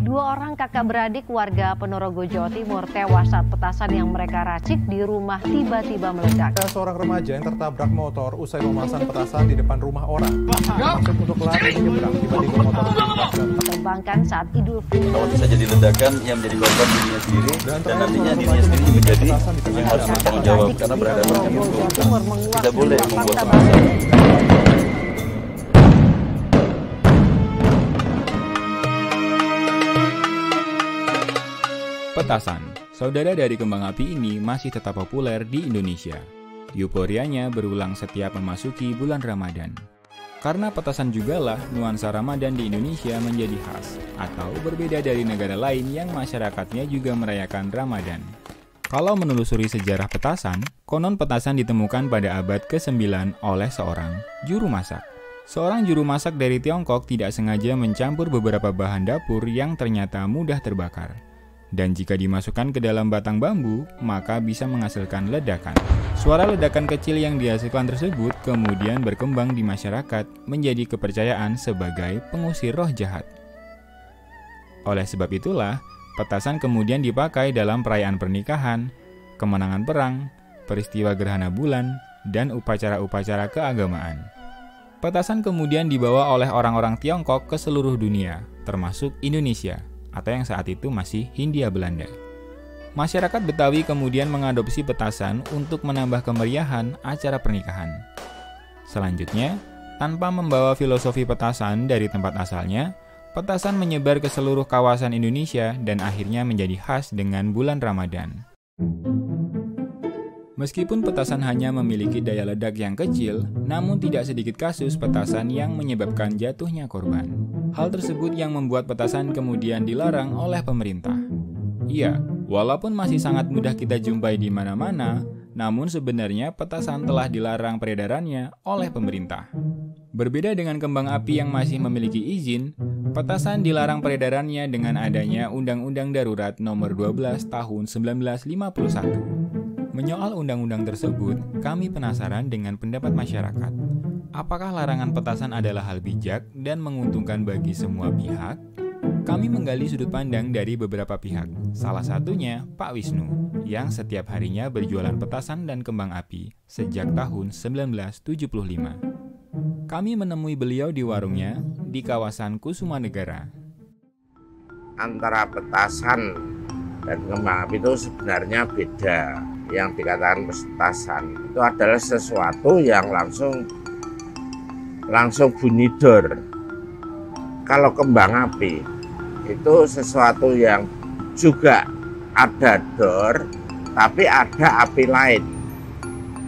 Dua orang kakak beradik warga Ponorogo, Jawa Timur tewas saat petasan yang mereka racik di rumah tiba-tiba meledak. Seorang remaja yang tertabrak motor usai memasang petasan di depan rumah orang. Maksud untuk lari menyeberang, tiba-tiba motor Dikembangkan saat Idul Fitri. Kalau bisa jadi ledakan yang menjadi korban dirinya sendiri dan nantinya dirinya sendiri menjadi yang harus bertanggung jawab karena berhadapan dengan itu tidak boleh membuat petasan. Petasan, saudara dari kembang api ini masih tetap populer di Indonesia. Euforianya berulang setiap memasuki bulan Ramadan. Karena petasan jugalah nuansa Ramadan di Indonesia menjadi khas, atau berbeda dari negara lain yang masyarakatnya juga merayakan Ramadan. Kalau menelusuri sejarah petasan, konon petasan ditemukan pada abad ke-9 oleh seorang juru masak. Seorang juru masak dari Tiongkok tidak sengaja mencampur beberapa bahan dapur yang ternyata mudah terbakar. Dan jika dimasukkan ke dalam batang bambu, maka bisa menghasilkan ledakan. Suara ledakan kecil yang dihasilkan tersebut kemudian berkembang di masyarakat menjadi kepercayaan sebagai pengusir roh jahat. Oleh sebab itulah, petasan kemudian dipakai dalam perayaan pernikahan, kemenangan perang, peristiwa gerhana bulan, dan upacara-upacara keagamaan. Petasan kemudian dibawa oleh orang-orang Tiongkok ke seluruh dunia, termasuk Indonesia, atau yang saat itu masih Hindia Belanda. Masyarakat Betawi kemudian mengadopsi petasan untuk menambah kemeriahan acara pernikahan. Selanjutnya, tanpa membawa filosofi petasan dari tempat asalnya, petasan menyebar ke seluruh kawasan Indonesia dan akhirnya menjadi khas dengan bulan Ramadan. Meskipun petasan hanya memiliki daya ledak yang kecil, namun tidak sedikit kasus petasan yang menyebabkan jatuhnya korban. Hal tersebut yang membuat petasan kemudian dilarang oleh pemerintah. Iya, walaupun masih sangat mudah kita jumpai di mana-mana, namun sebenarnya petasan telah dilarang peredarannya oleh pemerintah. Berbeda dengan kembang api yang masih memiliki izin, petasan dilarang peredarannya dengan adanya Undang-Undang Darurat Nomor 12 Tahun 1951. Menyoal undang-undang tersebut, kami penasaran dengan pendapat masyarakat. Apakah larangan petasan adalah hal bijak dan menguntungkan bagi semua pihak? Kami menggali sudut pandang dari beberapa pihak, salah satunya Pak Wisnu, yang setiap harinya berjualan petasan dan kembang api sejak tahun 1975. Kami menemui beliau di warungnya di kawasan Kusumanegara. Antara petasan dan kembang api itu sebenarnya beda. Yang dikatakan petasan itu adalah sesuatu yang langsung bunyi dor. Kalau kembang api itu sesuatu yang juga ada dor, tapi ada api lain.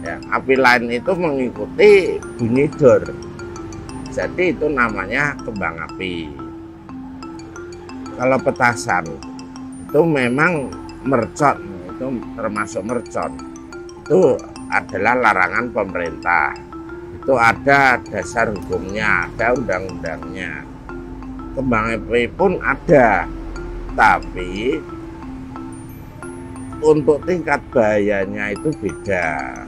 Ya, api lain itu mengikuti bunyi dor. Jadi itu namanya kembang api. Kalau petasan itu memang mercon, itu termasuk mercon, itu adalah larangan pemerintah. Itu ada dasar hukumnya, ada undang-undangnya. Kembang api pun ada, tapi untuk tingkat bahayanya itu beda.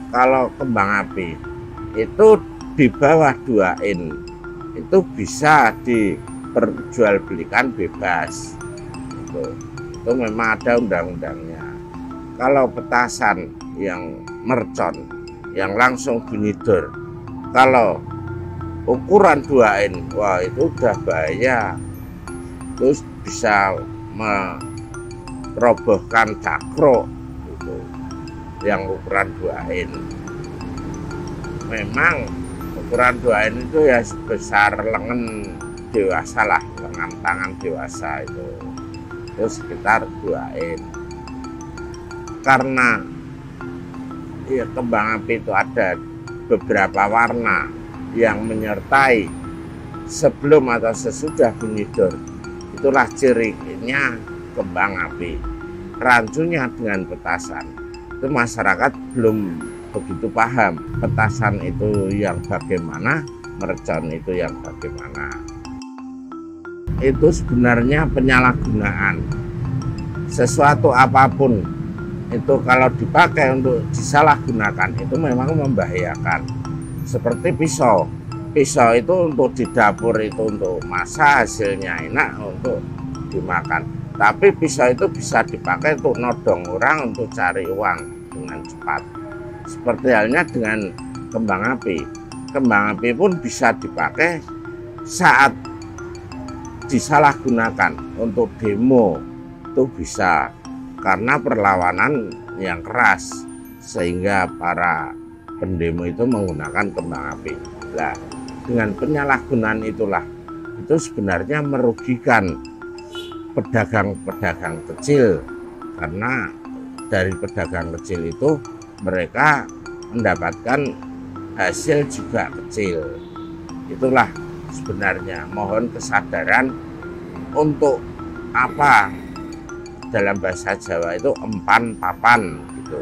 Kalau kembang api itu di bawah 2 in itu bisa diperjualbelikan bebas. Itu memang ada undang-undangnya. Kalau petasan yang mercon, yang langsung bunyi dor, kalau ukuran 2 in, wah itu udah bahaya. Terus bisa merobohkan cakro gitu, yang ukuran 2 in. Memang ukuran 2 in itu ya sebesar lengan dewasa lah, lengan tangan dewasa itu sekitar 2 in. Karena ya, kembang api itu ada beberapa warna yang menyertai sebelum atau sesudah bunyi dor, itulah cirinya kembang api. Rancunya dengan petasan itu masyarakat belum begitu paham, petasan itu yang bagaimana, mercon itu yang bagaimana. Itu sebenarnya penyalahgunaan. Sesuatu apapun itu kalau dipakai untuk disalahgunakan itu memang membahayakan. Seperti pisau, pisau itu untuk di dapur itu untuk masak, hasilnya enak untuk dimakan. Tapi pisau itu bisa dipakai untuk nodong orang untuk cari uang dengan cepat. Seperti halnya dengan kembang api. Kembang api pun bisa dipakai saat disalahgunakan untuk demo, itu bisa karena perlawanan yang keras sehingga para pendemo itu menggunakan kembang api. Nah, dengan penyalahgunaan itulah itu sebenarnya merugikan pedagang-pedagang kecil, karena dari pedagang kecil itu mereka mendapatkan hasil juga kecil. Itulah sebenarnya, mohon kesadaran untuk apa dalam bahasa Jawa itu empan papan gitu.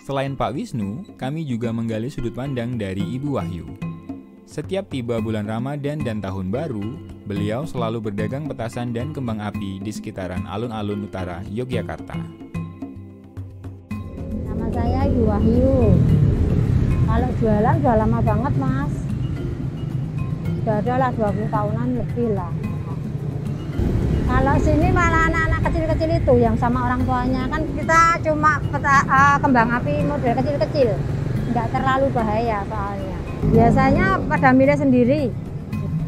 Selain Pak Wisnu, kami juga menggali sudut pandang dari Ibu Wahyu. Setiap tiba bulan Ramadan dan Tahun Baru, beliau selalu berdagang petasan dan kembang api di sekitaran alun-alun utara Yogyakarta. Nama saya Ibu Wahyu. Kalau jualan sudah lama banget, Mas. Sudah ada lah 20 tahunan lebih lah. Kalau sini malah anak-anak kecil-kecil itu yang sama orang tuanya, kan kita cuma kembang api model kecil-kecil, nggak terlalu bahaya soalnya. Biasanya pada milih sendiri.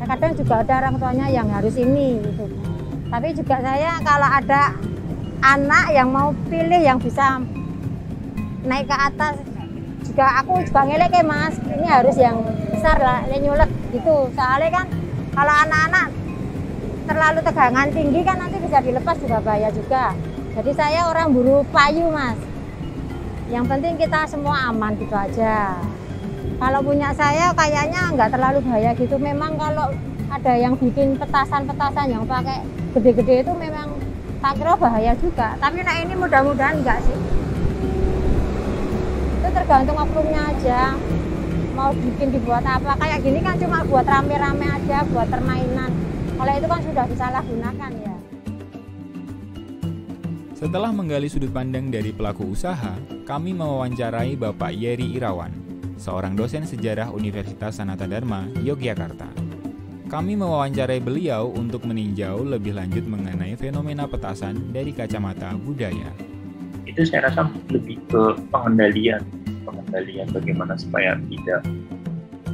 Kadang juga ada orang tuanya yang harus ini gitu. Tapi juga saya kalau ada anak yang mau pilih yang bisa naik ke atas, juga aku juga ngelek ya, Mas. Ini harus yang besar lah, nyulet gitu. Soalnya kan kalau anak-anak terlalu tegangan tinggi kan nanti bisa dilepas juga bahaya juga. Jadi saya orang buru payu, Mas. Yang penting kita semua aman gitu aja. Kalau punya saya kayaknya nggak terlalu bahaya gitu. Memang kalau ada yang bikin petasan-petasan yang pakai gede-gede itu memang tak kira bahaya juga. Tapi nah ini mudah-mudahan enggak sih. Itu tergantung oknumnya aja. Mau bikin dibuat apa. Kayak gini kan cuma buat rame-rame aja, buat permainan. Kalau itu kan sudah disalahgunakan ya. Setelah menggali sudut pandang dari pelaku usaha, kami mewawancarai Bapak Yeri Irawan, seorang dosen sejarah Universitas Sanata Dharma, Yogyakarta. Kami mewawancarai beliau untuk meninjau lebih lanjut mengenai fenomena petasan dari kacamata budaya. Itu saya rasa lebih ke pengendalian bagaimana supaya tidak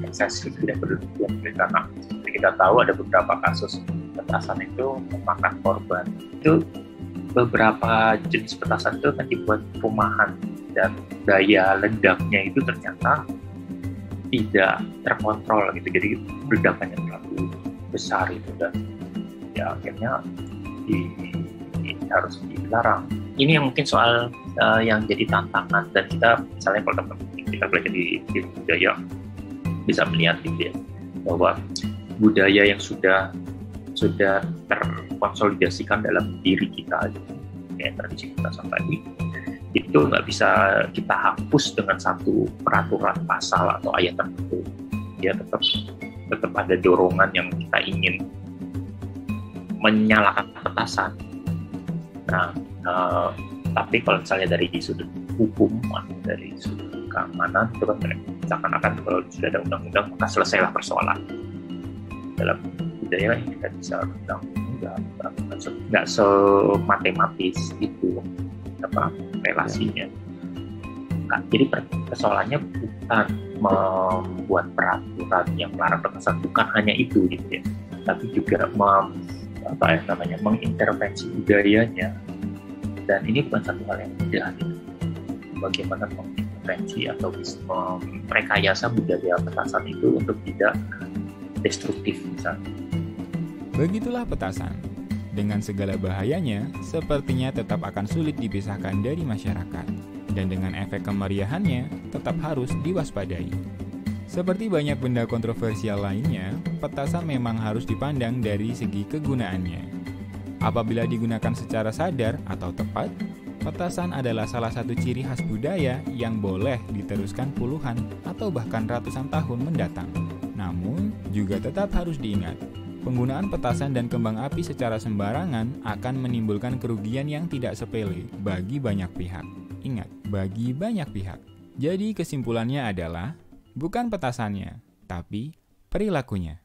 eksesif, tidak berlebihan, karena kita tahu ada beberapa kasus petasan itu memakan korban. Itu beberapa jenis petasan itu kan dibuat rumahan dan daya ledaknya itu ternyata tidak terkontrol gitu, jadi ledakannya terlalu besar itu dan ya akhirnya harus dilarang. Ini yang mungkin soal yang jadi tantangan, dan kita misalnya kalau teman-teman kita belajar di budaya bisa melihat gitu ya, bahwa budaya yang sudah terkonsolidasikan dalam diri kita, ya, tradisi petasan tadi itu nggak bisa kita hapus dengan satu peraturan pasal atau ayat tertentu. Ya tetap ada dorongan yang kita ingin menyalakan petasan. Nah, tapi kalau misalnya dari sudut hukum, dari sudut keamanan, itu kan seakan-akan kalau sudah ada undang-undang maka selesailah persoalan. Dalam budaya kita bisa nggak sematematis itu relasinya. Nah, jadi persoalannya bukan membuat peraturan yang melarang petasan, bukan hanya itu gitu ya, tapi juga mengintervensi budayanya. Dan ini bukan satu hal yang mudah gitu. Bagaimana mengintervensi atau merekayasa budaya petasan itu untuk tidak destruktif misalnya. Begitulah petasan. Dengan segala bahayanya, sepertinya tetap akan sulit dipisahkan dari masyarakat. Dan dengan efek kemeriahannya, tetap harus diwaspadai. Seperti banyak benda kontroversial lainnya, petasan memang harus dipandang dari segi kegunaannya. Apabila digunakan secara sadar atau tepat, petasan adalah salah satu ciri khas budaya yang boleh diteruskan puluhan atau bahkan ratusan tahun mendatang. Namun, juga tetap harus diingat, penggunaan petasan dan kembang api secara sembarangan akan menimbulkan kerugian yang tidak sepele bagi banyak pihak. Ingat, bagi banyak pihak. Jadi kesimpulannya adalah, Bukan petasannya, tapi perilakunya.